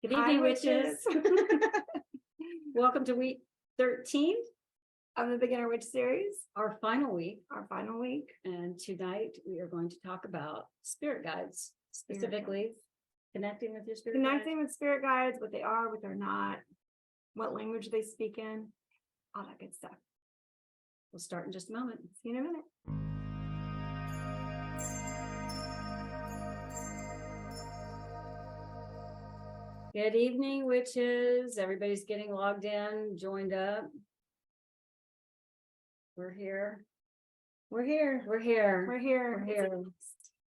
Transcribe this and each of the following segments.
Good Hi, evening, witches. Welcome to week 13 of the Beginner Witch series, our final week. And tonight we are going to talk about spirit guides, specifically connecting with your spirit connecting with spirit guides, what they are, what they're not, what language they speak in, all that good stuff. We'll start in just a moment. See you in a minute. Good evening, witches. Everybody's getting logged in, joined up. We're here. We're here. We're here. We're here. We're here.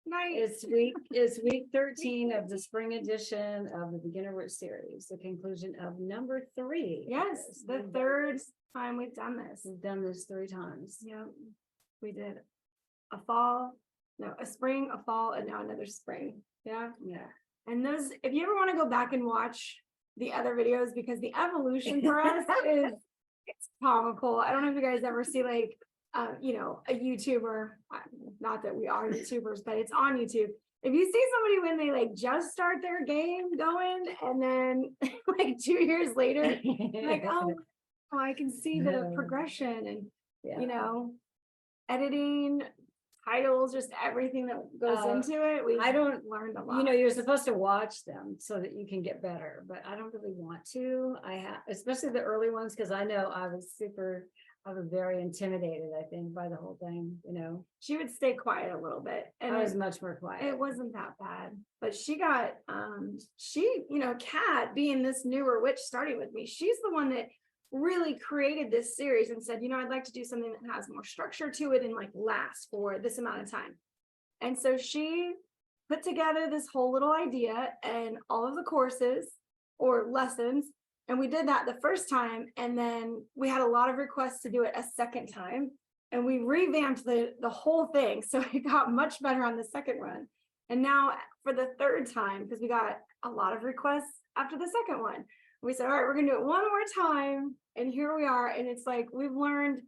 Nice. It's week 13 of the spring edition of the Beginner Witch series, the conclusion of number 3. Yes, the third time we've done this. We've done this 3 times. Yep. We did a spring, a fall, and now another spring. Yeah. Yeah. And those, if you ever want to go back and watch the other videos, because the evolution for us it's comical. I don't know if you guys ever see like, a YouTuber, not that we are YouTubers, but it's on YouTube. If you see somebody when they like just start their game going and then like 2 years later, like, oh, I can see the progression and, editing, titles, just everything that goes into it. I don't learn a lot. You're supposed to watch them so that you can get better, but I don't really want to. I have, especially the early ones, because I know I was very intimidated, I think, by the whole thing. She would stay quiet a little bit, and I was much more quiet. It wasn't that bad, but she got Kat, being this newer witch starting with me, she's the one that really created this series and said, I'd like to do something that has more structure to it and like last for this amount of time. And so she put together this whole little idea and all of the courses or lessons. And we did that the first time. And then we had a lot of requests to do it a second time. And we revamped the whole thing. So it got much better on the second run. And now for the third time, because we got a lot of requests after the second one, we said, all right, we're going to do it one more time. And here we are. And it's like, we've learned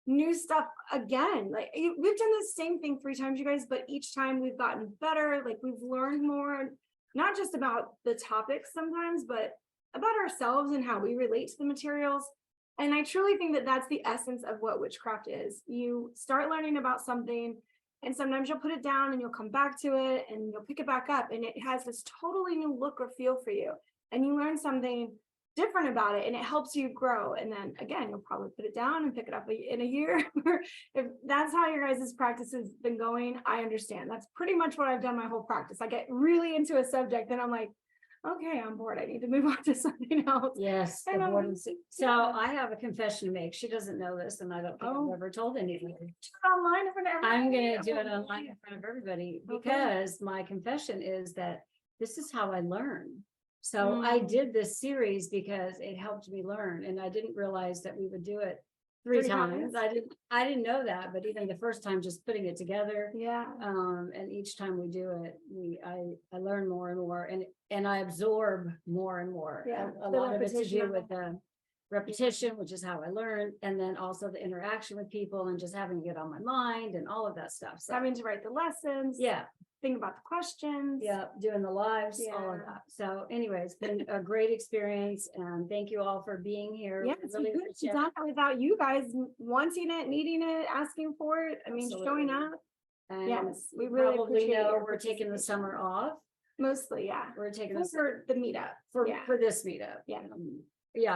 new stuff again. Like we've done the same thing 3 times, you guys, but each time we've gotten better. Like we've learned more, not just about the topics sometimes, but about ourselves and how we relate to the materials. And I truly think that that's the essence of what witchcraft is. You start learning about something, and sometimes you'll put it down and you'll come back to it and you'll pick it back up, and it has this totally new look or feel for you. And you learn something different about it, and it helps you grow. And then again, you'll probably put it down and pick it up in a year. If that's how your guys' practice has been going, I understand. That's pretty much what I've done my whole practice. I get really into a subject and I'm like, okay, I'm bored. I need to move on to something else. Yes. So I have a confession to make. She doesn't know this, and I don't think I've ever told anyone. Online in front of everybody. I'm going to do it online in front of everybody, because my confession is that this is how I learn. So I did this series because it helped me learn, and I didn't realize that we would do it 3 times. I didn't know that, but even the first time, just putting it together. Yeah. And each time we do it, I learn more and more, and I absorb more and more. Yeah. A lot of it to do with the repetition, which is how I learn, and then also the interaction with people and just having it on my mind and all of that stuff. So having to write the lessons. Yeah. Think about the questions. Yeah, doing the lives, all of that. So anyway, it's been a great experience, and thank you all for being here. Yeah, it's really done without you guys wanting it, needing it, asking for it. I mean, showing up. And yes, we really probably know we're taking the summer off. Mostly, yeah. We're taking this for the meetup. For this meetup. Yeah.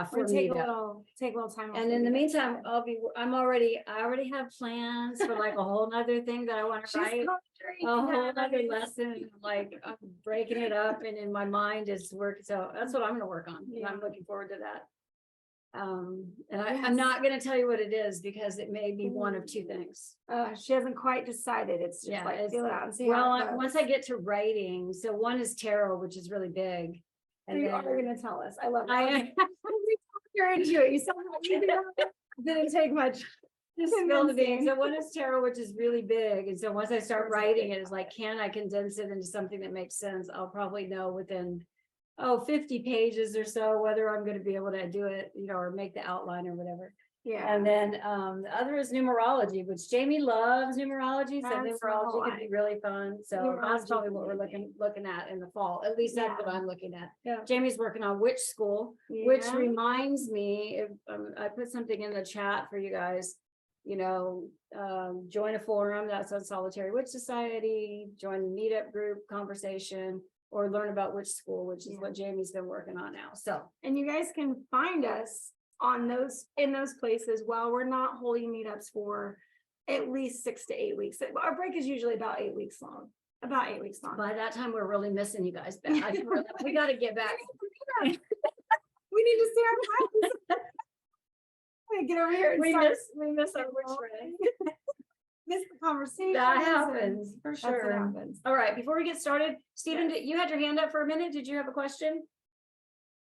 For take meetup. Take a little time. And in the meantime, I already have plans for like a whole nother thing that I want to write. A whole other lesson, like I'm breaking it up, and in my mind is work. So that's what I'm going to work on. And I'm looking forward to that. And I'm not going to tell you what it is, because it may be one of 2 things. She hasn't quite decided. It's just feel it out and see. Well, once I get to writing, so one is tarot, which is really big. And you are going to tell us. I love it. You're into it. You sound like you didn't take much. Just spill the beans. So one is tarot, which is really big. And so once I start writing it, it's like, can I condense it into something that makes sense? I'll probably know within 50 pages or so whether I'm going to be able to do it, or make the outline or whatever. Yeah. And then the other is numerology, which Jamie loves numerology. So That's my whole numerology could be really fun. So that's Numerology probably could what be we're looking at in the fall. At least that's what I'm looking at. Yeah. Jamie's working on Witch School, which Yeah. reminds me, if I put something in the chat for you guys. You know, join a forum that's on Solitary Witch Society, join the meetup group conversation, or learn about Witch School, which is what Jamie's been working on now. So, and you guys can find us on in those places while we're not holding meetups for at least 6 to 8 weeks. Our break is usually about 8 weeks long. About 8 weeks long. By that time, we're really missing you guys back. We got to get back. We need to see our friends. We get over here and We miss our witch friends. Miss the conversation. That happens for That's what sure. happens. All right, before we get started, Stephen, you had your hand up for a minute. Did you have a question?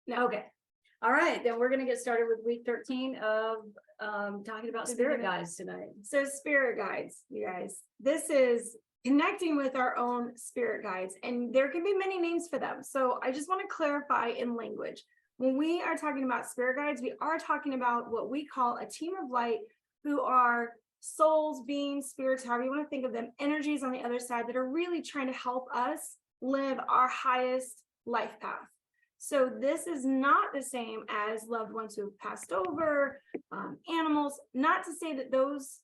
No. Okay. All right, then we're going to get started with week 13 of talking about spirit guides tonight. So spirit guides, you guys, this is connecting with our own spirit guides, and there can be many names for them. So I just want to clarify in language. When we are talking about spirit guides, we are talking about what we call a team of light, who are souls, beings, spirits, however you want to think of them, energies on the other side that are really trying to help us live our highest life path. So this is not the same as loved ones who have passed over, animals, not to say that those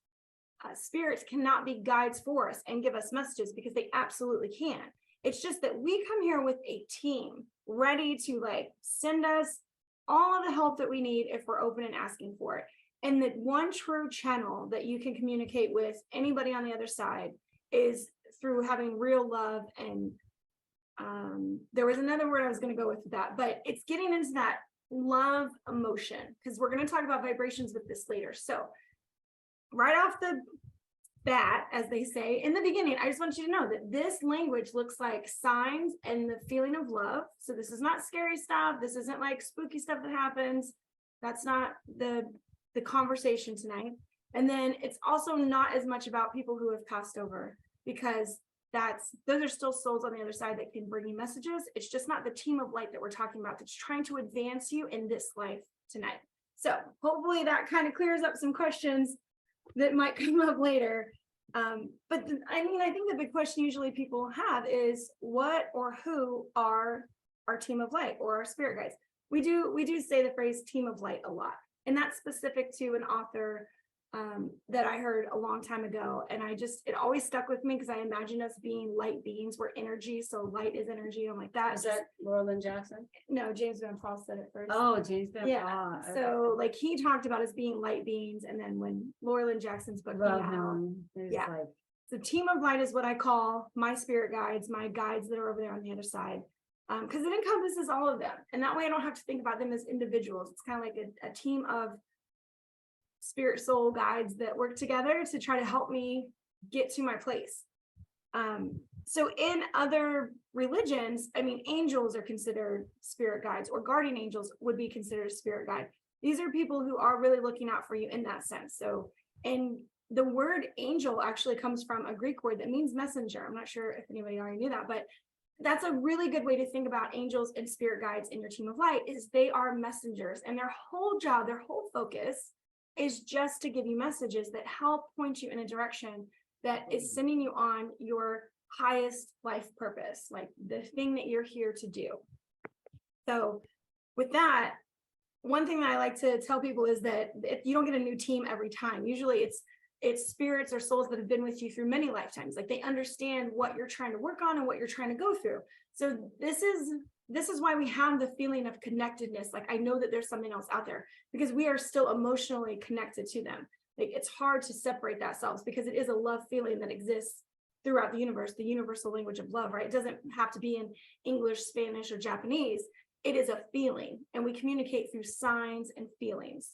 spirits cannot be guides for us and give us messages, because they absolutely can. It's just that we come here with a team ready to like send us all of the help that we need if we're open and asking for it. And the one true channel that you can communicate with anybody on the other side is through having real love. And there was another word I was going to go with that, but it's getting into that love emotion, because we're going to talk about vibrations with this later. So right off the bat, as they say in the beginning, I just want you to know that this language looks like signs and the feeling of love. So this is not scary stuff. This isn't like spooky stuff that happens. That's not the conversation tonight. And then it's also not as much about people who have passed over, because those are still souls on the other side that can bring you messages. It's just not the team of light that we're talking about that's trying to advance you in this life tonight. So hopefully that kind of clears up some questions that might come up later. I think the big question usually people have is what or who are our team of light or our spirit guides? We do say the phrase team of light a lot, and that's specific to an author that I heard a long time ago. And it always stuck with me because I imagine us being light beings. We're energy. So light is energy. I'm like that. Is that Lynne Jackson? No, James Van Paul said it first. Oh, James Van Paul. Yeah. Okay. So like he talked about us being light beings. And then when Lynne Jackson's book came out, yeah. Like... So team of light is what I call my spirit guides, my guides that are over there on the other side. Because it encompasses all of them. And that way I don't have to think about them as individuals. It's kind of like a team of spirit soul guides that work together to try to help me get to my place. So in other religions, angels are considered spirit guides, or guardian angels would be considered a spirit guide. These are people who are really looking out for you in that sense. So, and the word angel actually comes from a Greek word that means messenger. I'm not sure if anybody already knew that, but that's a really good way to think about angels and spirit guides in your team of light, is they are messengers, and their whole job, their whole focus is just to give you messages that help point you in a direction that is sending you on your highest life purpose, like the thing that you're here to do. So with that, one thing that I like to tell people is that if you don't get a new team every time, usually it's spirits or souls that have been with you through many lifetimes. Like they understand what you're trying to work on and what you're trying to go through. So this is why we have the feeling of connectedness. Like I know that there's something else out there, because we are still emotionally connected to them. Like it's hard to separate that selves, because it is a love feeling that exists throughout the universe, the universal language of love, right? It doesn't have to be in English, Spanish, or Japanese. It is a feeling, and we communicate through signs and feelings,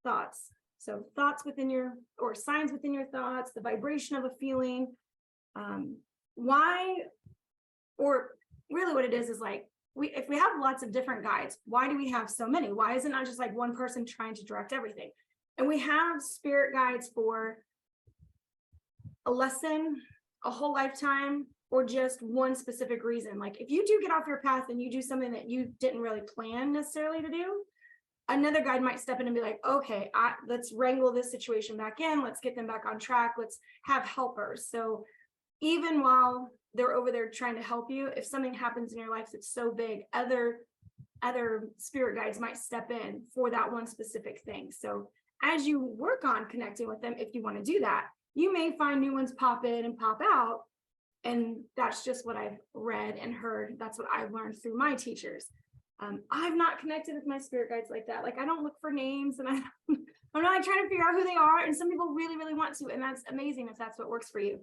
thoughts. So thoughts within or signs within your thoughts, the vibration of a feeling. Why, or really what it is like, if we have lots of different guides, why do we have so many? Why is it not just like one person trying to direct everything? And we have spirit guides for a lesson, a whole lifetime, or just one specific reason. Like if you do get off your path and you do something that you didn't really plan necessarily to do, another guide might step in and be like, okay, let's wrangle this situation back in. Let's get them back on track. Let's have helpers. So even while they're over there trying to help you, if something happens in your life that's so big, other spirit guides might step in for that one specific thing. So as you work on connecting with them, if you want to do that, you may find new ones pop in and pop out. And that's just what I've read and heard. That's what I've learned through my teachers. I've not connected with my spirit guides like that. Like, I don't look for names, and I'm not like trying to figure out who they are. And some people really, really want to, and that's amazing if that's what works for you.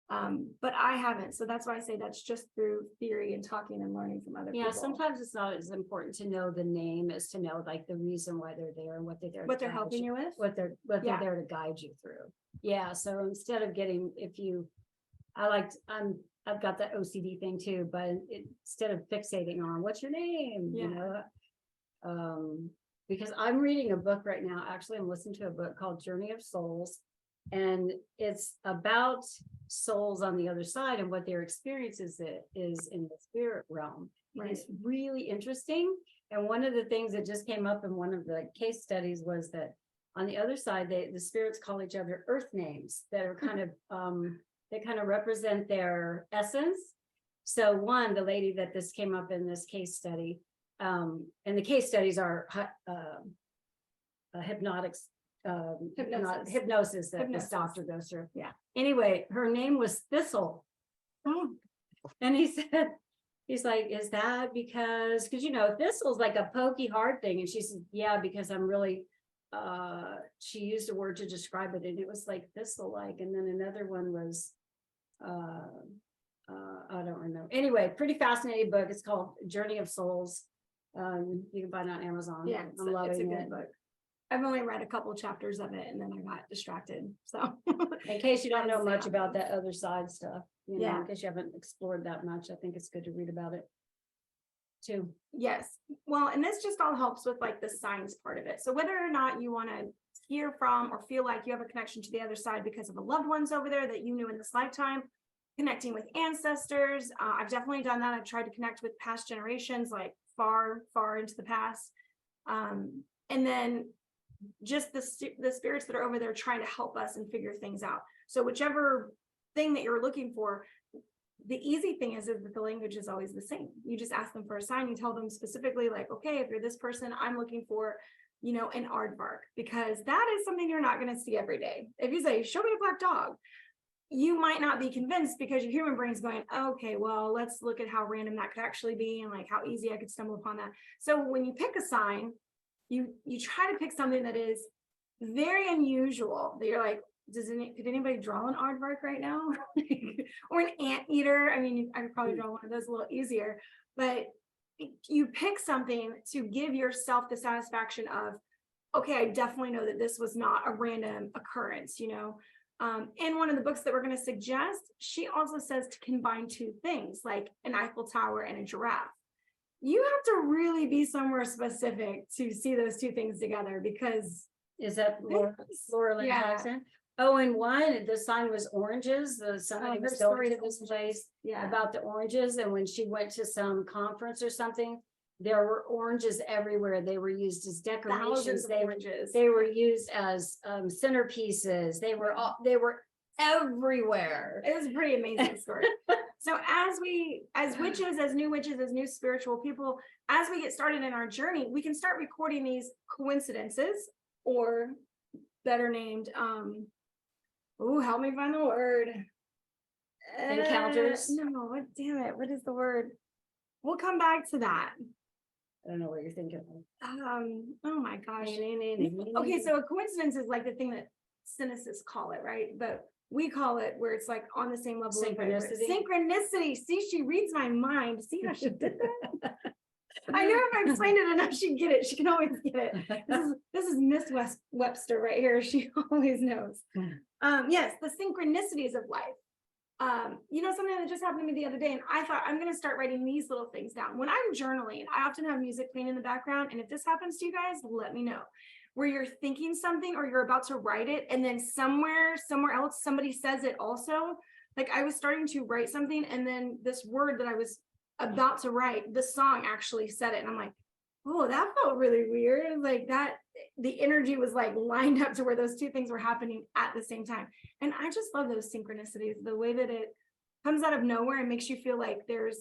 But I haven't. So that's why I say that's just through theory and talking and learning from other people. Sometimes it's not as important to know the name as to know like the reason why they're there and what they're there, what they're helping you with, what they're there to guide you through. Yeah. So instead of getting, I've got that OCD thing too, but instead of fixating on what's your name, you know, because I'm reading a book right now. Actually, I'm listening to a book called Journey of Souls, and it's about souls on the other side and what their experiences is in the spirit realm. Right. It's really interesting. And one of the things that just came up in one of the case studies was that on the other side, the spirits call each other earth names that are kind of they kind of represent their essence. So the lady that this came up in this case study, and the case studies are hypnosis that this doctor goes through. Yeah. Anyway, her name was Thistle. Oh. And he's like, is that because you know, thistle's like a pokey hard thing. And she said, yeah, because I'm really, she used a word to describe it, and it was like thistle-like. And then another one was, I don't remember. Anyway, pretty fascinating book. It's called Journey of Souls. You can find it on Amazon. Yeah, I'm loving it. It's a good book. I've only read a couple chapters of it, and then I got distracted. So in case you don't know much about that other side stuff, you know, in case you haven't explored that much, I think it's good to read about it too. Yes. Well, and this just all helps with like the signs part of it. So whether or not you want to hear from or feel like you have a connection to the other side because of the loved ones over there that you knew in this lifetime, connecting with ancestors. I've definitely done that. I've tried to connect with past generations, like far, far into the past. And then just the spirits that are over there trying to help us and figure things out. So whichever thing that you're looking for, the easy thing is that the language is always the same. You just ask them for a sign. You tell them specifically, like, okay, if you're this person, I'm looking for, you know, an aardvark, because that is something you're not going to see every day. If you say, show me a black dog, you might not be convinced because your human brain's going, okay, well, let's look at how random that could actually be and like how easy I could stumble upon that. So when you pick a sign, you try to pick something that is very unusual, that you're like, could anybody draw an aardvark right now? Or an anteater? I mean, I could probably draw one of those a little easier, but you pick something to give yourself the satisfaction of, okay, I definitely know that this was not a random occurrence, you know. In one of the books that we're going to suggest, she also says to combine two things, like an Eiffel Tower and a giraffe. You have to really be somewhere specific to see those two things together, because is that Laura Lynne Jackson? Oh, and the sign was oranges. Somebody was going to this place about the oranges, and when she went to some conference or something, there were oranges everywhere. They were used as decorations. They were used as centerpieces. They were everywhere. It was a pretty amazing story. So as witches, as new spiritual people, as we get started in our journey, we can start recording these coincidences, or better named, help me find the word. Encounters? No, damn it. What is the word? We'll come back to that. I don't know what you're thinking of. Oh my gosh. Okay, so a coincidence is like the thing that synthesists call it, right? But we call it where it's like on the same level. Synchronicity. See, she reads my mind. See how she did that? I know if I explained it enough, she'd get it. She can always get it. This is Miss Webster right here. She always knows. Yes, the synchronicities of life. Something that just happened to me the other day, and I thought, I'm going to start writing these little things down. When I'm journaling, I often have music playing in the background. And if this happens to you guys, let me know. Where you're thinking something or you're about to write it, and then somewhere else, somebody says it also. Like I was starting to write something, and then this word that I was about to write, the song actually said it. And I'm like, oh, that felt really weird. It was like that, the energy was like lined up to where those two things were happening at the same time. And I just love those synchronicities, the way that it comes out of nowhere and makes you feel like there's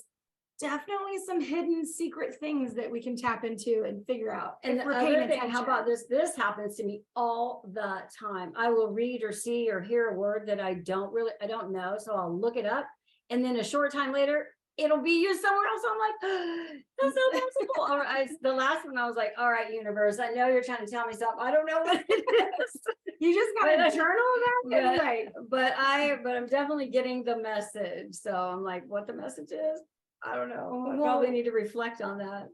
definitely some hidden secret things that we can tap into and figure out. And if the we're paying other thing, attention. how about this? This happens to me all the time. I will read or see or hear a word that I don't know. So I'll look it up. And then a short time later, it'll be used somewhere else. I'm like, that's not possible. Or the last one, I was like, all right, universe, I know you're trying to tell me something. I don't know what it is. You just got But to journal about it. but I'm definitely getting the message. So I'm like, what the message is? I don't know. I probably need to reflect on that.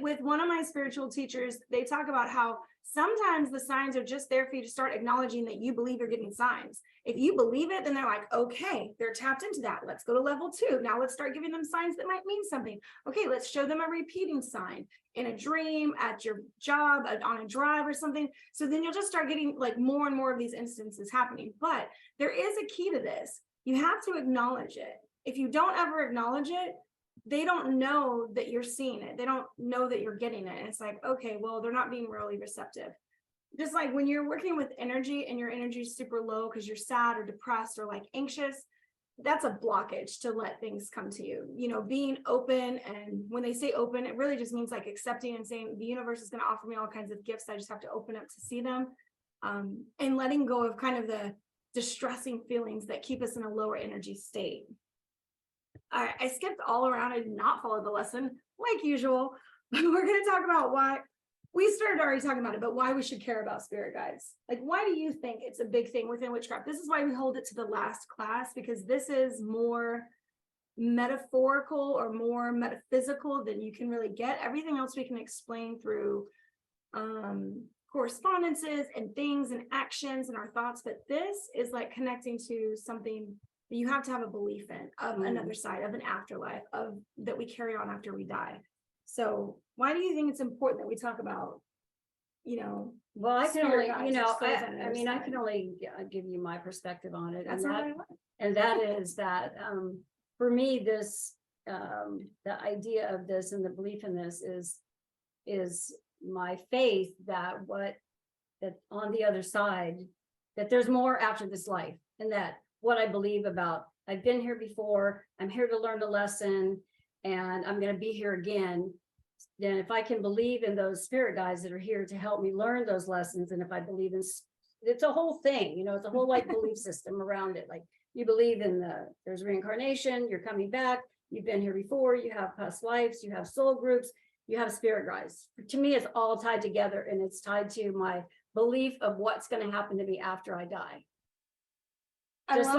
With one of my spiritual teachers, they talk about how sometimes the signs are just there for you to start acknowledging that you believe you're getting signs. If you believe it, then they're like, okay, they're tapped into that. Let's go to level 2. Now let's start giving them signs that might mean something. Okay, let's show them a repeating sign in a dream, at your job, on a drive or something. So then you'll just start getting like more and more of these instances happening. But there is a key to this. You have to acknowledge it. If you don't ever acknowledge it, they don't know that you're seeing it. They don't know that you're getting it. And it's like, okay, well, they're not being really receptive. Just like when you're working with energy and your energy is super low because you're sad or depressed or like anxious, that's a blockage to let things come to you. You know, being open. And when they say open, it really just means like accepting and saying the universe is going to offer me all kinds of gifts. I just have to open up to see them, and letting go of kind of the distressing feelings that keep us in a lower energy state. I skipped all around. I did not follow the lesson like usual. We're going to talk about why we started already talking about it, but why we should care about spirit guides. Like, why do you think it's a big thing within witchcraft? This is why we hold it to the last class, because this is more metaphorical or more metaphysical than you can really get. Everything else we can explain through correspondences and things and actions and our thoughts. But this is like connecting to something that you have to have a belief in, of another side, of an afterlife, of that we carry on after we die. So why do you think it's important that we talk about, well, I can only, spirit guides or souls on the I other mean, I side? can only give you my perspective on it. That's and all that, I want. and that is that for me, this the idea of this and the belief in this is my faith that on the other side, that there's more after this life, and that what I believe about, I've been here before, I'm here to learn the lesson, and I'm going to be here again. Then if I can believe in those spirit guides that are here to help me learn those lessons, and if I believe in, it's a whole thing, it's a whole like belief system around it. Like, you believe in there's reincarnation, you're coming back, you've been here before, you have past lives, you have soul groups, you have spirit guides. To me, it's all tied together, and it's tied to my belief of what's going to happen to me after I die. Just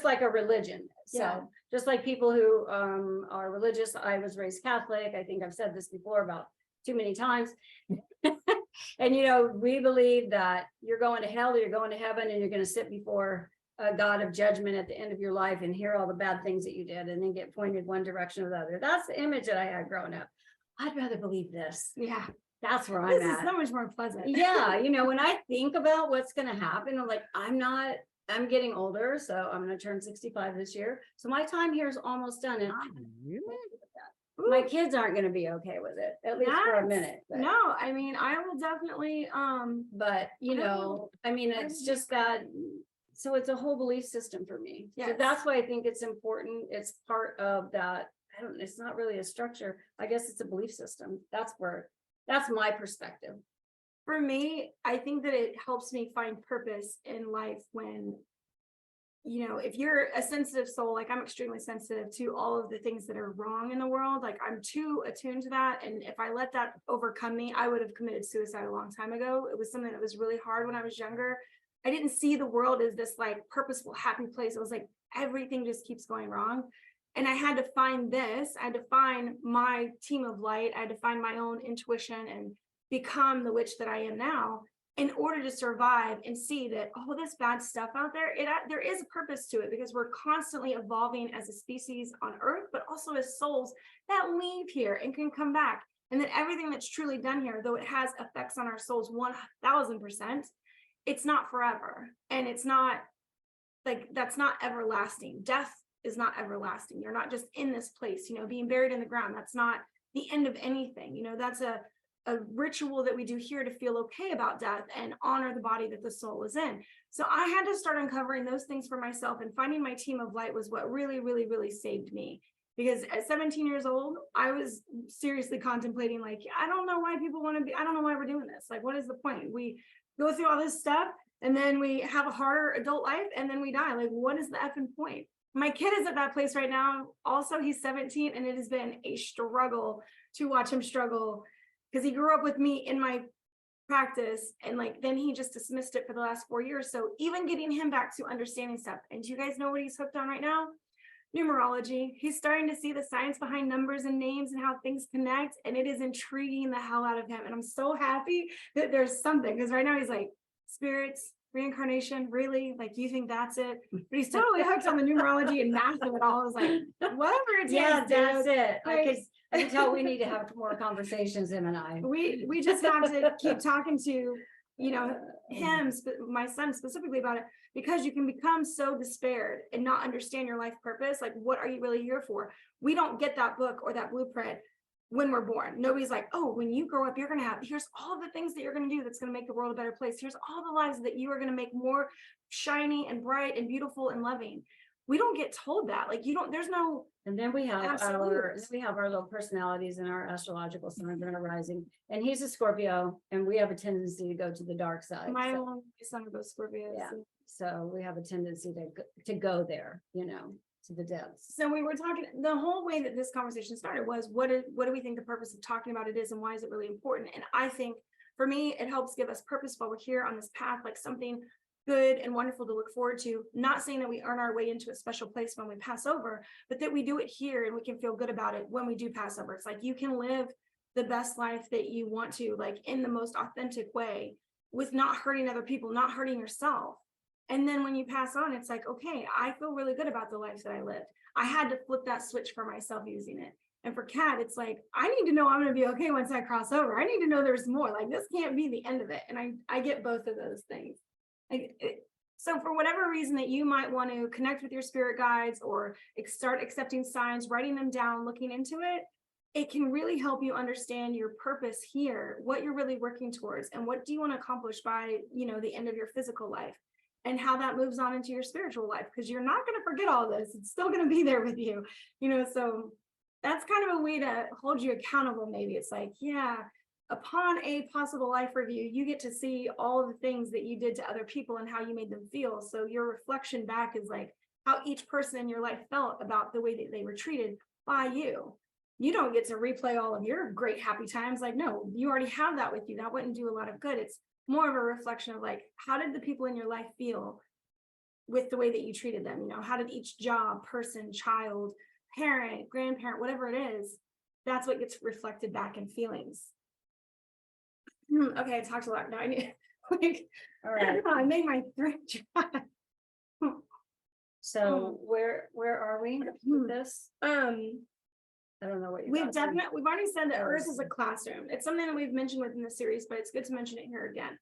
like a religion. So just like people who are religious, I was raised Catholic. I think I've said this before about too many times. And we believe that you're going to hell or you're going to heaven, and you're going to sit before a God of judgment at the end of your life and hear all the bad things that you did, and then get pointed one direction or the other. That's the image that I had growing up. I'd rather believe this. Yeah. That's where I'm This at. is so much more pleasant. Yeah. When I think about what's going to happen, I'm like, I'm getting older, so I'm going to turn 65 this year. So my time here is almost done. And my kids aren't going to be okay with it, at least for a minute. But. No, I mean, I will definitely, but it's just that, so it's a whole belief system for me. Yes. So that's why I think it's important. It's part of that. It's not really a structure. I guess it's a belief system. That's my perspective. For me, I think that it helps me find purpose in life when, if you're a sensitive soul, like I'm extremely sensitive to all of the things that are wrong in the world. Like, I'm too attuned to that. And if I let that overcome me, I would have committed suicide a long time ago. It was something that was really hard when I was younger. I didn't see the world as this like purposeful, happy place. It was like everything just keeps going wrong. And I had to find this. I had to find my team of light. I had to find my own intuition and become the witch that I am now in order to survive and see that all this bad stuff out there, there is a purpose to it, because we're constantly evolving as a species on Earth, but also as souls that leave here and can come back. And that everything that's truly done here, though it has effects on our souls 1000%, it's not forever. And it's not like, that's not everlasting. Death is not everlasting. You're not just in this place, being buried in the ground. That's not the end of anything. That's a ritual that we do here to feel okay about death and honor the body that the soul is in. So I had to start uncovering those things for myself, and finding my team of light was what really, really, really saved me. Because at 17 years old, I was seriously contemplating, like, I don't know why people want to be, I don't know why we're doing this. Like, what is the point? We go through all this stuff and then we have a harder adult life and then we die. Like, what is the effing point? My kid is at that place right now. Also, he's 17, and it has been a struggle to watch him struggle, because he grew up with me in my practice, and like then he just dismissed it for the last 4 years. So even getting him back to understanding stuff. And do you guys know what he's hooked on right now? Numerology. He's starting to see the science behind numbers and names and how things connect, and it is intriguing the hell out of him. And I'm so happy that there's something, because right now he's like, spirits, reincarnation, really? Like, you think that's it? But he's totally hooked on the numerology and math of it all. I was like, whatever it takes, that's dude. it. Like, I can tell we need to have more conversations, him and I. we just have to keep talking to him, my son specifically, about it, because you can become so despaired and not understand your life purpose. Like, what are you really here for? We don't get that book or that blueprint when we're born. Nobody's like, oh, when you grow up, you're going to have, here's all the things that you're going to do that's going to make the world a better place. Here's all the lives that you are going to make more shiny and bright and beautiful and loving. We don't get told that. Like, there's no. And then we have absolutes. our little personalities and our astrological signs and our rising. And he's a Scorpio, and we have a tendency to go to the dark side. My own son goes Scorpio. Yeah. So we have a tendency to go there, to the depths. So we were talking, the whole way that this conversation started was, what do we think the purpose of talking about it is, and why is it really important? And I think for me, it helps give us purpose while we're here on this path, like something good and wonderful to look forward to. Not saying that we earn our way into a special place when we pass over, but that we do it here and we can feel good about it when we do pass over. It's like, you can live the best life that you want to, like in the most authentic way, with not hurting other people, not hurting yourself. And then when you pass on, it's like, okay, I feel really good about the life that I lived. I had to flip that switch for myself using it. And for Kat, it's like, I need to know I'm going to be okay once I cross over. I need to know there's more. Like, this can't be the end of it. And I get both of those things. So for whatever reason that you might want to connect with your spirit guides or start accepting signs, writing them down, looking into it, it can really help you understand your purpose here, what you're really working towards, and what do you want to accomplish by, the end of your physical life, and how that moves on into your spiritual life, because you're not going to forget all this. It's still going to be there with you, so that's kind of a way to hold you accountable. Maybe it's like, yeah, upon a possible life review, you get to see all the things that you did to other people and how you made them feel. So your reflection back is like how each person in your life felt about the way that they were treated by you. You don't get to replay all of your great happy times. Like, no, you already have that with you. That wouldn't do a lot of good. It's more of a reflection of like, how did the people in your life feel with the way that you treated them? How did each job, person, child, parent, grandparent, whatever it is, that's what gets reflected back in feelings. Okay, I talked a lot. Now I need all right. I made my throat dry. So where are we with this? I don't know what we've already said that Earth is a classroom. It's something that we've mentioned within the series, but it's good to mention it here again.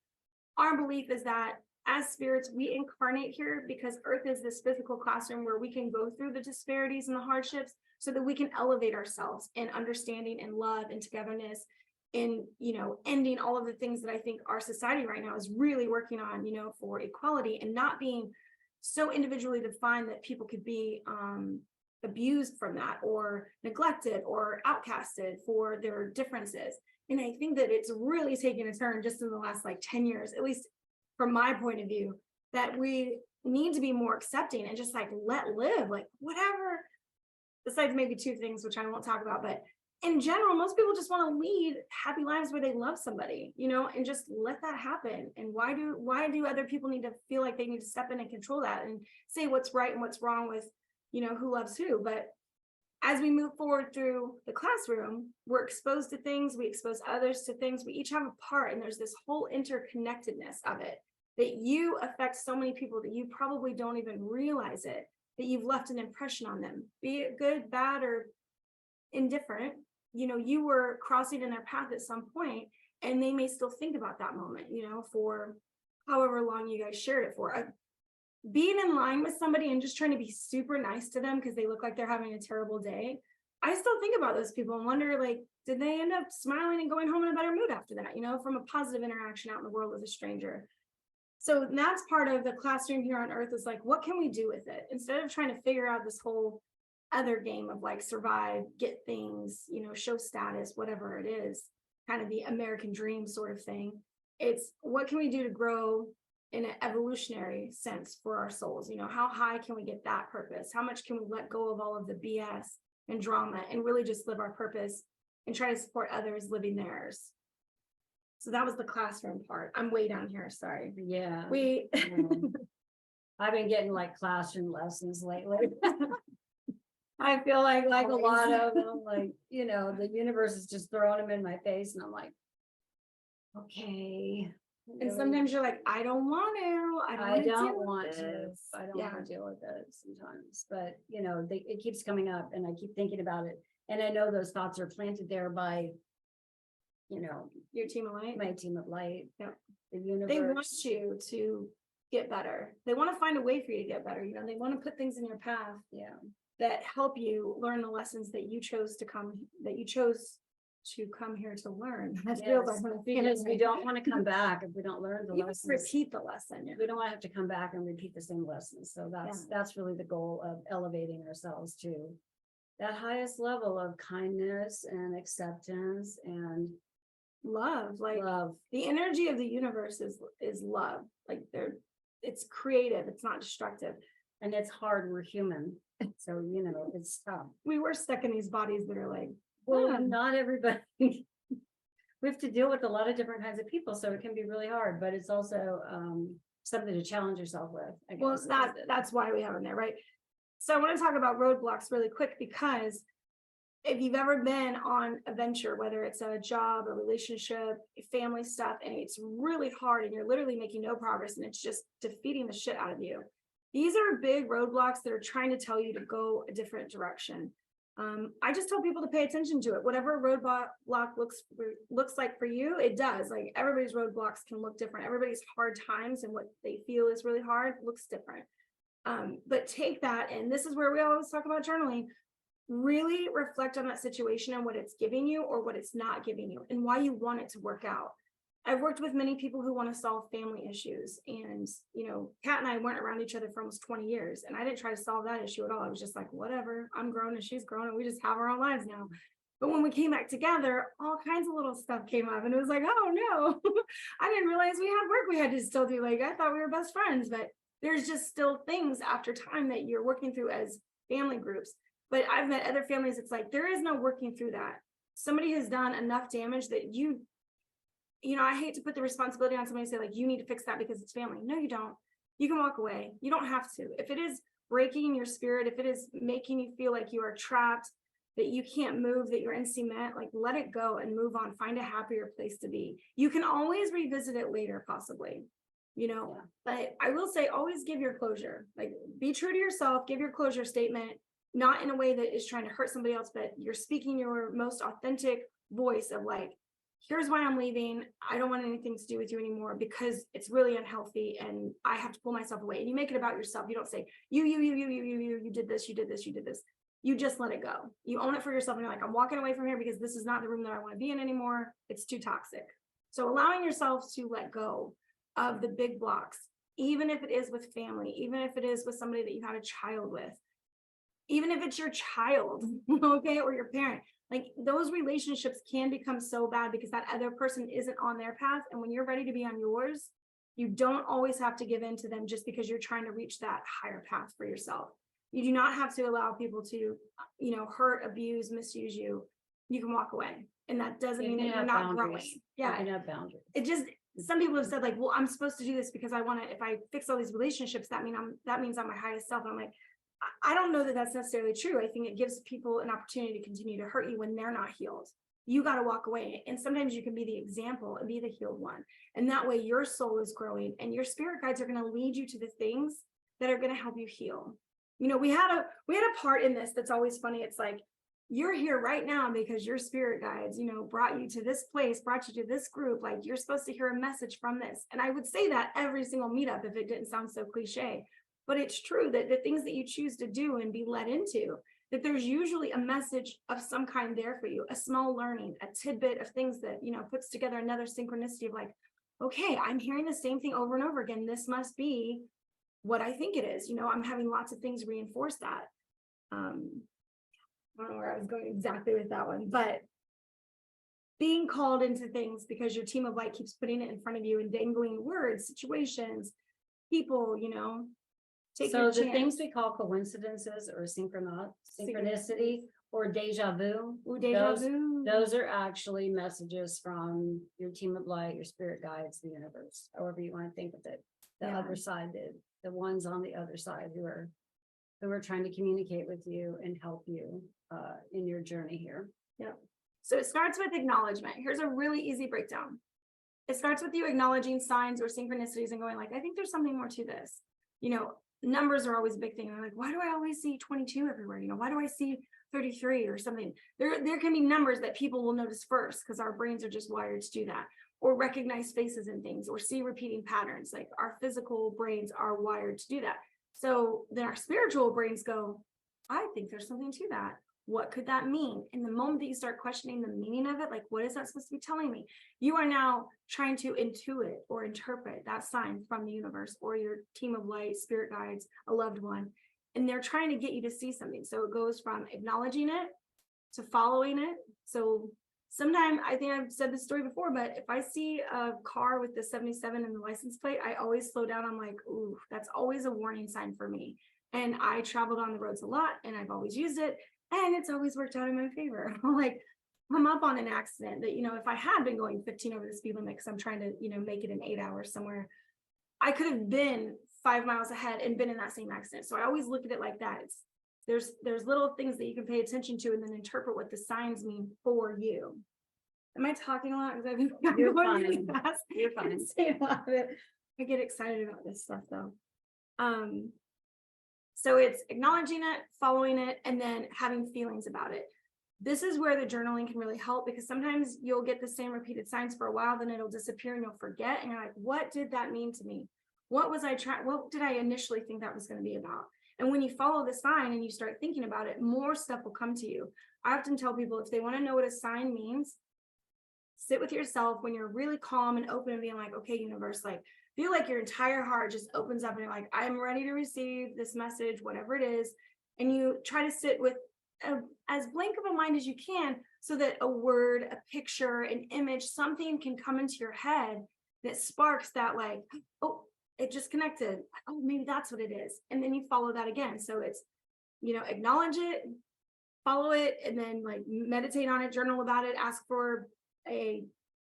Our belief is that as spirits, we incarnate here because Earth is this physical classroom where we can go through the disparities and the hardships so that we can elevate ourselves in understanding and love and togetherness, in ending all of the things that I think our society right now is really working on, for equality, and not being so individually defined that people could be abused from that, or neglected or outcasted for their differences. And I think that it's really taken a turn just in the last 10 years, at least from my point of view, that we need to be more accepting and just let live, whatever, besides maybe two things, which I won't talk about, but in general, most people just want to lead happy lives where they love somebody, and just let that happen. And why do other people need to feel like they need to step in and control that and say what's right and what's wrong with, who loves who? But as we move forward through the classroom, we're exposed to things, we expose others to things, we each have a part, and there's this whole interconnectedness of it, that you affect so many people that you probably don't even realize it, that you've left an impression on them, be it good, bad, or indifferent. You were crossing in their path at some point, and they may still think about that moment, for however long you guys shared it for. Being in line with somebody and just trying to be super nice to them because they look like they're having a terrible day, I still think about those people and wonder, like, did they end up smiling and going home in a better mood after that, from a positive interaction out in the world with a stranger? So that's part of the classroom here on earth, is like, what can we do with it? Instead of trying to figure out this whole other game of like survive, get things, show status, whatever it is, kind of the American dream sort of thing. It's what can we do to grow in an evolutionary sense for our souls? How high can we get that purpose? How much can we let go of all of the BS and drama and really just live our purpose and try to support others living theirs? So that was the classroom part. I'm way down here, sorry. Yeah. We I've been getting like classroom lessons lately. I feel like a lot of them, like, the universe is just throwing them in my face, and I'm like, okay. and sometimes you're like, I don't want to. I don't want to. this. I don't Yeah. want to deal with it sometimes, but it keeps coming up, and I keep thinking about it, and I know those thoughts are planted there by, Your team of light. my team of light. Yeah. The universe. They want you to get better. They want to find a way for you to get better. They want to put things in your path Yeah. that help you learn the lessons that you chose to come here to learn. That feels Yes, like when because we don't want to come back if we don't learn the you just lessons. repeat the lesson. We don't want to have to come back and repeat the same lessons. So that's really the goal of elevating ourselves to that highest level of kindness and acceptance and Love, like love. the energy of the universe is love. Like it's creative, it's not destructive. And it's hard. We're human. So, it's tough. We were stuck in these bodies that are like, Well, yeah. not everybody. We have to deal with a lot of different kinds of people. So it can be really hard, but it's also something to challenge yourself with. I Well, guess. that's why we have them there, right? So I want to talk about roadblocks really quick, because if you've ever been on a venture, whether it's a job, a relationship, family stuff, and it's really hard and you're literally making no progress and it's just defeating the shit out of you. These are big roadblocks that are trying to tell you to go a different direction. I just tell people to pay attention to it. Whatever a roadblock looks like for you, it does. Like everybody's roadblocks can look different. Everybody's hard times and what they feel is really hard looks different. But take that, and this is where we always talk about journaling. Really reflect on that situation and what it's giving you or what it's not giving you and why you want it to work out. I've worked with many people who want to solve family issues, and Kat and I weren't around each other for almost 20 years, and I didn't try to solve that issue at all. I was just like, whatever, I'm grown and she's grown and we just have our own lives now. But when we came back together, all kinds of little stuff came up, and it was like, oh no, I didn't realize we had work we had to still do. Like I thought we were best friends, but there's just still things after time that you're working through as family groups. But I've met other families, it's like, there is no working through that. Somebody has done enough damage that I hate to put the responsibility on somebody and say, like, you need to fix that because it's family. No, you don't. You can walk away. You don't have to. If it is breaking your spirit, if it is making you feel like you are trapped, that you can't move, that you're in cement, like, let it go and move on. Find a happier place to be. You can always revisit it later, possibly. But I will say, always give your closure. Like, be true to yourself, give your closure statement, not in a way that is trying to hurt somebody else, but you're speaking your most authentic voice of like, here's why I'm leaving. I don't want anything to do with you anymore because it's really unhealthy and I have to pull myself away. And you make it about yourself. You don't say, you did this, you did this, you did this. You just let it go. You own it for yourself. And you're like, I'm walking away from here because this is not the room that I want to be in anymore. It's too toxic. So allowing yourself to let go of the big blocks, even if it is with family, even if it is with somebody that you had a child with, even if it's your child, okay, or your parent, like those relationships can become so bad because that other person isn't on their path. And when you're ready to be on yours, you don't always have to give in to them just because you're trying to reach that higher path for yourself. You do not have to allow people to, hurt, abuse, misuse you. You can walk away. And that doesn't mean that you're not growing. Yeah. You can have boundaries. It just, some people have said like, well, I'm supposed to do this because I want to, if I fix all these relationships, that means I'm my highest self. And I'm like, I don't know that that's necessarily true. I think it gives people an opportunity to continue to hurt you when they're not healed. You got to walk away. And sometimes you can be the example and be the healed one. And that way your soul is growing and your spirit guides are going to lead you to the things that are going to help you heal. We had a part in this that's always funny. It's like, you're here right now because your spirit guides, brought you to this place, brought you to this group. Like you're supposed to hear a message from this. And I would say that every single meetup if it didn't sound so cliche. But it's true that the things that you choose to do and be led into, that there's usually a message of some kind there for you, a small learning, a tidbit of things that, puts together another synchronicity of like, okay, I'm hearing the same thing over and over again. This must be what I think it is. I'm having lots of things reinforce that. I don't know where I was going exactly with that one, but being called into things because your team of light keeps putting it in front of you and dangling words, situations, people, take So your the chance. things we call coincidences or synchronicity or deja vu, Ooh, deja vu. those are actually messages from your team of light, your spirit guides, the universe, however you want to think of it. The Yeah. other side, the ones on the other side who are trying to communicate with you and help you in your journey here. Yeah. So it starts with acknowledgement. Here's a really easy breakdown. It starts with you acknowledging signs or synchronicities and going like, I think there's something more to this. Numbers are always a big thing. I'm like, why do I always see 22 everywhere? Why do I see 33 or something? There can be numbers that people will notice first because our brains are just wired to do that, or recognize faces and things, or see repeating patterns. Like our physical brains are wired to do that. So then our spiritual brains go, I think there's something to that. What could that mean? And the moment that you start questioning the meaning of it, like, what is that supposed to be telling me? You are now trying to intuit or interpret that sign from the universe or your team of light, spirit guides, a loved one. And they're trying to get you to see something. So it goes from acknowledging it to following it. So sometimes, I think I've said this story before, but if I see a car with the 77 and the license plate, I always slow down. I'm like, ooh, that's always a warning sign for me. And I traveled on the roads a lot and I've always used it. And it's always worked out in my favor. Like, I'm up on an accident that, if I had been going 15 over the speed limit, because I'm trying to, make it in 8 hours somewhere, I could have been 5 miles ahead and been in that same accident. So I always look at it like that. There's little things that you can pay attention to and then interpret what the signs mean for you. Am I talking a lot? Because You're fine. You're fine. I get excited about this stuff though. So it's acknowledging it, following it, and then having feelings about it. This is where the journaling can really help, because sometimes you'll get the same repeated signs for a while, then it'll disappear and you'll forget. And you're like, what did that mean to me? What did I initially think that was going to be about? And when you follow the sign and you start thinking about it, more stuff will come to you. I often tell people, if they want to know what a sign means, sit with yourself when you're really calm and open and being like, okay, universe, like, feel like your entire heart just opens up and you're like, I'm ready to receive this message, whatever it is. And you try to sit with as blank of a mind as you can, so that a word, a picture, an image, something can come into your head that sparks that, like, oh, it just connected. Oh, maybe that's what it is. And then you follow that again. So it's, acknowledge it, follow it, and then like meditate on it, journal about it, ask for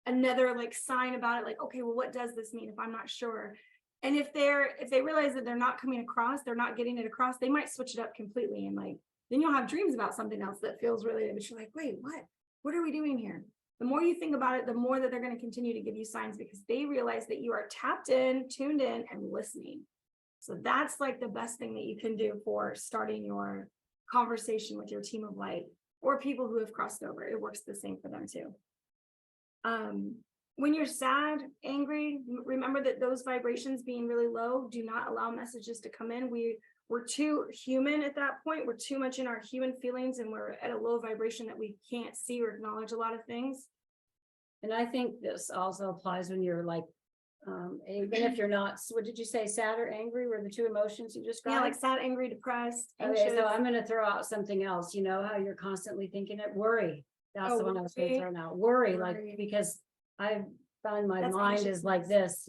another like sign about it, like, okay, well, what does this mean if I'm not sure? And if they realize that they're not coming across, they're not getting it across, they might switch it up completely, and like then you'll have dreams about something else that feels related, but you're like, wait, what are we doing here? The more you think about it, the more that they're going to continue to give you signs, because they realize that you are tapped in, tuned in, and listening. So that's like the best thing that you can do for starting your conversation with your team of light or people who have crossed over. It works the same for them too. When you're sad, angry, remember that those vibrations being really low do not allow messages to come in. We're too human at that point. We're too much in our human feelings, and we're at a low vibration that we can't see or acknowledge a lot of things. And I think this also applies when you're like, even if you're not, what did you say, sad or angry were the two emotions you described? Yeah, like sad, angry, depressed, Okay, anxious. so I'm going to throw out something else. How you're constantly thinking it, worry. That's the one I was going to throw out. Worry, like, because I've found my mind is like this,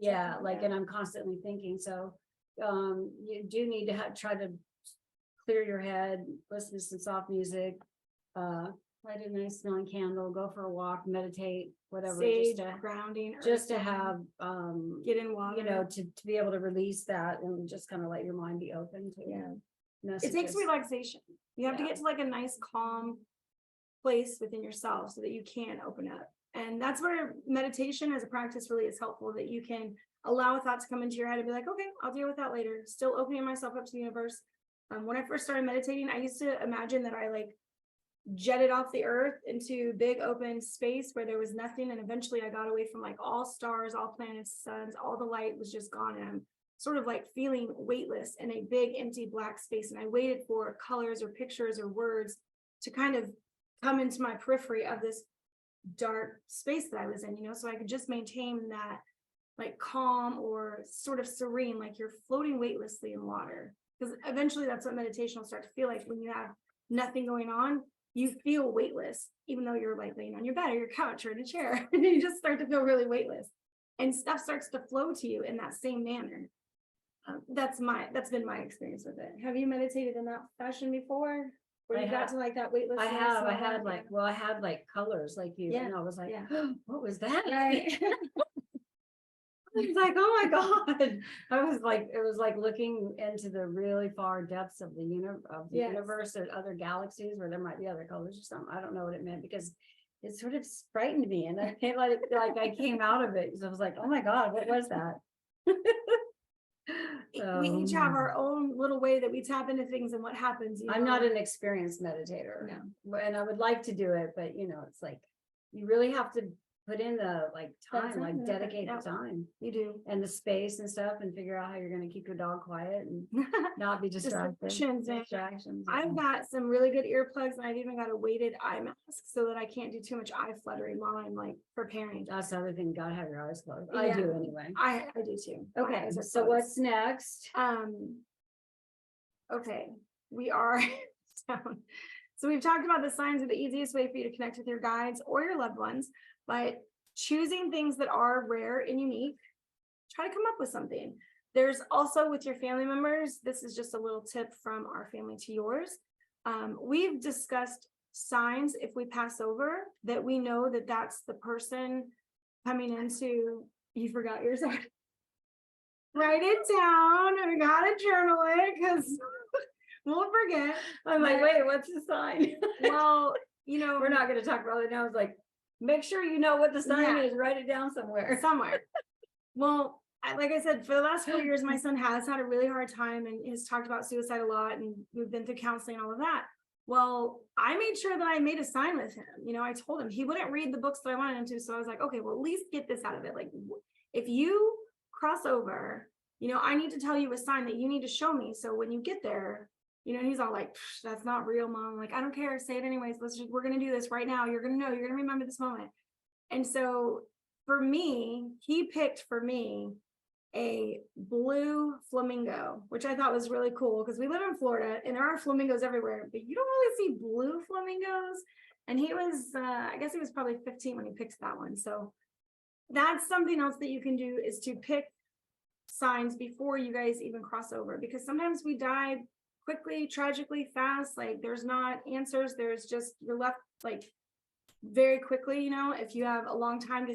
yeah, like, and I'm constantly thinking. So you do need to try to clear your head, listen to some soft music, light a nice smelling candle, go for a walk, meditate, whatever. Sage, grounding, just to have get in water, to be able to release that and just kind of let your mind be open to messages. It takes relaxation. You have to get to like a nice calm place within yourself so that you can open up. And that's where meditation as a practice really is helpful, that you can allow a thought to come into your head and be like, okay, I'll deal with that later. Still opening myself up to the universe. When I first started meditating, I used to imagine that I like jetted off the earth into big open space where there was nothing. And eventually I got away from like all stars, all planets, suns, all the light was just gone. And I'm sort of like feeling weightless in a big empty black space. And I waited for colors or pictures or words to kind of come into my periphery of this dark space that I was in, so I could just maintain that like calm or sort of serene, like you're floating weightlessly in water. Because eventually that's what meditation will start to feel like when you have nothing going on. You feel weightless, even though you're like laying on your bed or your couch or in a chair, and you just start to feel really weightless. And stuff starts to flow to you in that same manner. That's been my experience with it. Have you meditated in that fashion before? Where you got to like that weightlessness? I had like colors like you, and I was like, what was that? Right. I was like, oh my God. It was like looking into the really far depths of the universe or other galaxies where there might be other colors or something. I don't know what it meant because it sort of frightened me. And I came like I came out of it because I was like, oh my God, what was that? We each have our own little way that we tap into things and what happens. I'm not an experienced meditator. No. And I would like to do it, but it's like you really have to put in the time, like dedicate the time. You do. And the space and stuff, and figure out how you're going to keep your dog quiet and not be distracted. Distractions. I've got some really good earplugs, and I've even got a weighted eye mask so that I can't do too much eye fluttering while I'm like preparing. That's the other thing. You gotta have your eyes closed. I do anyway. I do too. Okay, so what's next? Okay, we are down. So we've talked about the signs are the easiest way for you to connect with your guides or your loved ones. But choosing things that are rare and unique, try to come up with something. There's also with your family members, this is just a little tip from our family to yours. We've discussed signs if we pass over that we know that that's the person coming into, you forgot yours. Write it down. We gotta journal it because we'll forget. I'm like, wait, what's the sign? Well, we're not going to talk about it now. It's like, make sure you know what the sign is. Write it down somewhere. Well, like I said, for the last 4 years, my son has had a really hard time and has talked about suicide a lot, and we've been through counseling and all of that. Well, I made sure that I made a sign with him. I told him he wouldn't read the books that I wanted him to. So I was like, okay, well, at least get this out of it. Like, if you cross over, I need to tell you a sign that you need to show me. So when you get there, and he's all like, that's not real, Mom. I'm like, I don't care. Say it anyways. We're going to do this right now. You're going to know, you're going to remember this moment. And so for me, he picked for me a blue flamingo, which I thought was really cool because we live in Florida and there are flamingos everywhere, but you don't really see blue flamingos. And he was, I guess he was probably 15 when he picked that one. So that's something else that you can do, is to pick signs before you guys even cross over, because sometimes we die quickly, tragically, fast. Like there's not answers. There's just, you're left like very quickly. If you have a long time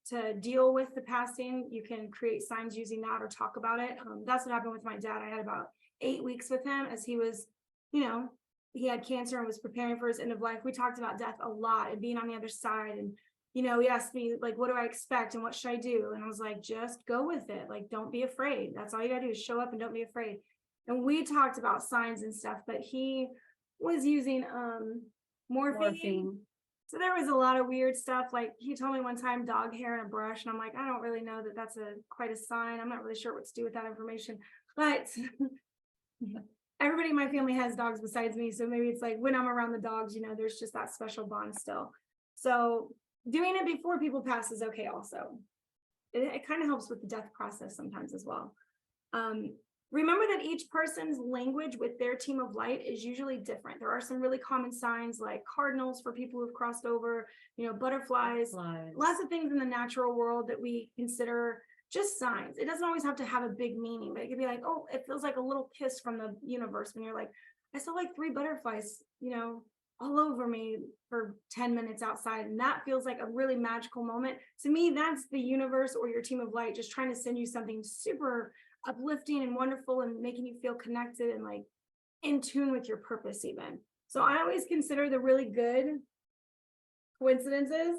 to deal with the passing, you can create signs using that or talk about it. That's what happened with my dad. I had about 8 weeks with him as he was, he had cancer and was preparing for his end of life. We talked about death a lot and being on the other side. And, he asked me like, what do I expect and what should I do? And I was like, just go with it. Like, don't be afraid. That's all you gotta do is show up and don't be afraid. And we talked about signs and stuff, but he was using morphine. So there was a lot of weird stuff. Like he told me one time dog hair and a brush, and I'm like, I don't really know that that's quite a sign. I'm not really sure what to do with that information. But everybody in my family has dogs besides me. So maybe it's like when I'm around the dogs, there's just that special bond still. So doing it before people pass is okay also. It kind of helps with the death process sometimes as well. Remember that each person's language with their team of light is usually different. There are some really common signs like cardinals for people who've crossed over, butterflies, lots of things in the natural world that we consider just signs. It doesn't always have to have a big meaning, but it could be like, oh, it feels like a little kiss from the universe when you're like, I saw like 3 butterflies, all over me for 10 minutes outside. And that feels like a really magical moment. To me, that's the universe or your team of light just trying to send you something super uplifting and wonderful and making you feel connected and like in tune with your purpose even. So I always consider the really good coincidences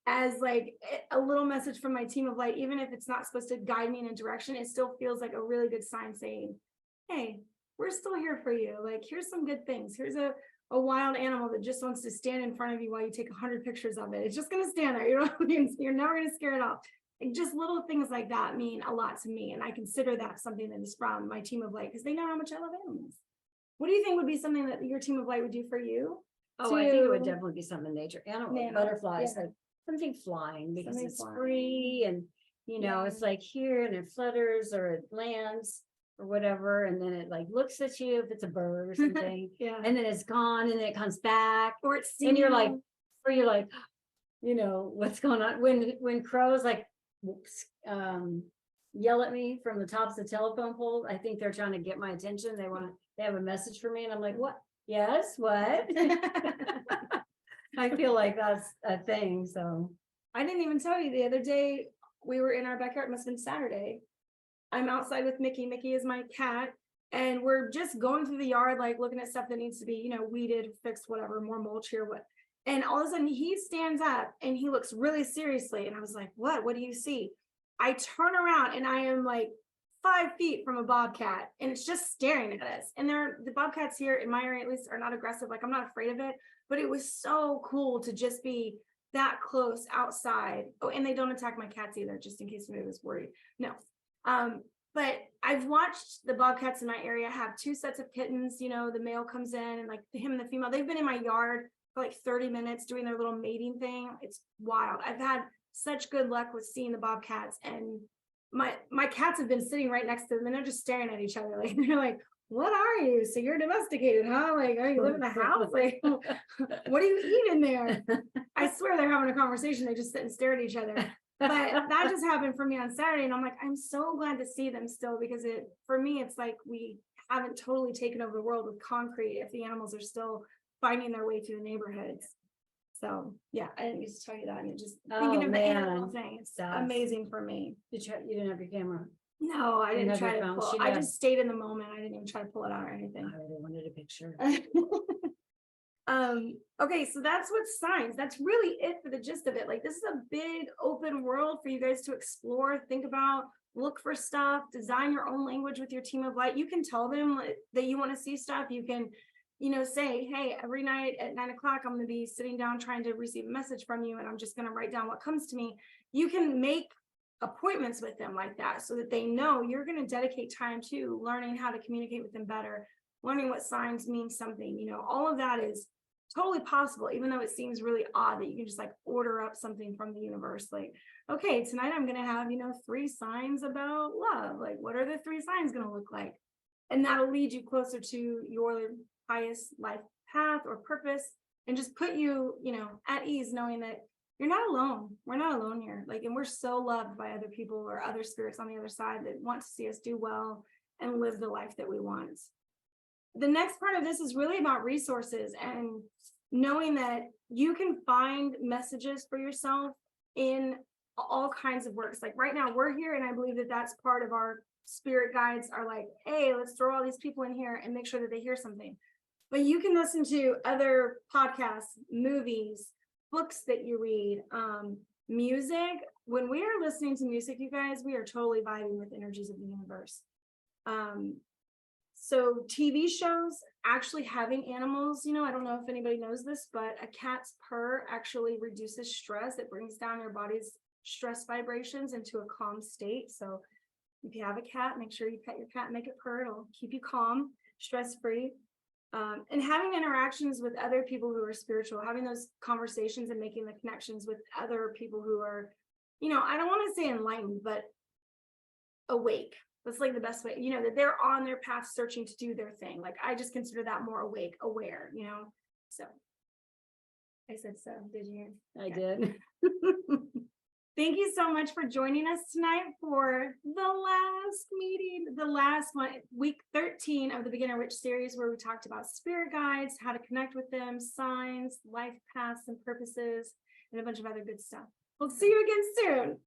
as like a little message from my team of light. Even if it's not supposed to guide me in a direction, it still feels like a really good sign saying, hey, we're still here for you. Like, here's some good things. Here's a wild animal that just wants to stand in front of you while you take 100 pictures of it. It's just going to stand there. You're never going to scare it off. just little things like that mean a lot to me. And I consider that something that is from my team of light because they know how much I love animals. What do you think would be something that your team of light would do for you? Oh, I think it would definitely be something nature, animal, butterflies, yeah. like something flying because Something it's flying. free and, you know, it's like here and it flutters or it lands or whatever. And then it like looks at you if it's a bird or something. Yeah. And then it's gone and then it comes back. Or it's And you're like, you know, what's going on? When crows like yell at me from the tops of the telephone poles, I think they're trying to get my attention. They have a message for me and I'm like, what? Yes, what? I feel like that's a thing. So I didn't even tell you the other day we were in our backyard, it must have been Saturday. I'm outside with Mickey. Mickey is my cat. And we're just going through the yard, like looking at stuff that needs to be, you know, weeded, fixed, whatever, more mulch here, what. And all of a sudden he stands up and he looks really seriously. And I was like, what do you see? I turn around and I am like 5 feet from a bobcat and it's just staring at us. And the bobcats here in my area, at least, are not aggressive. Like I'm not afraid of it, but it was so cool to just be that close outside. Oh, and they don't attack my cats either, just in case anybody was worried. No. But I've watched the bobcats in my area have 2 sets of kittens. You know, the male comes in and like him and the female, they've been in my yard for like 30 minutes doing their little mating thing. It's wild. I've had such good luck with seeing the bobcats, and my cats have been sitting right next to them and they're just staring at each other. Like they're like, what are you? So you're domesticated, huh? Like, are you live in the house? Like, what do you eat in there? I swear they're having a conversation. They just sit and stare at each other. But that just happened for me on Saturday. And I'm like, I'm so glad to see them still, because for me, it's like we haven't totally taken over the world with concrete if the animals are still finding their way through the neighborhoods. So yeah, I didn't used to tell you that. And it just thinking of the animal thing, it's amazing for me. you didn't have your camera. No, I didn't try to pull. I just just stayed in the moment. I didn't even try to pull it out or anything. I really wanted a picture. Okay, so that's what signs. That's really it for the gist of it. Like this is a big open world for you guys to explore, think about, look for stuff, design your own language with your team of light. You can tell them that you want to see stuff. You can, you know, say, hey, every night at 9 o'clock, I'm going to be sitting down trying to receive a message from you, and I'm just going to write down what comes to me. You can make appointments with them like that so that they know you're going to dedicate time to learning how to communicate with them better, learning what signs mean something. You know, all of that is totally possible, even though it seems really odd that you can just like order up something from the universe. Like, okay, tonight I'm going to have, you know, 3 signs about love. Like, what are the 3 signs going to look like? And that'll lead you closer to your highest life path or purpose, and just put you, you know, at ease, knowing that you're not alone. We're not alone here. Like, and we're so loved by other people or other spirits on the other side that want to see us do well and live the life that we want. The next part of this is really about resources and knowing that you can find messages for yourself in all kinds of works. Like right now we're here, and I believe that that's part of our spirit guides are like, hey, let's throw all these people in here and make sure that they hear something. But you can listen to other podcasts, movies, books that you read, music. When we are listening to music, you guys, we are totally vibing with energies of the universe. So TV shows, actually having animals, you know, I don't know if anybody knows this, but a cat's purr actually reduces stress. It brings down your body's stress vibrations into a calm state. So if you have a cat, make sure you pet your cat and make it purr. It'll keep you calm, stress-free. And having interactions with other people who are spiritual, having those conversations and making the connections with other people who are, you know, I don't want to say enlightened, but awake. That's like the best way, you know, that they're on their path searching to do their thing. Like I just consider that more awake, aware, you know. So I said so. Did you hear? I did. Thank you so much for joining us tonight for the last meeting, the last one, week 13 of the Beginner Witch series, where we talked about spirit guides, how to connect with them, signs, life paths and purposes, and a bunch of other good stuff. We'll see you again soon.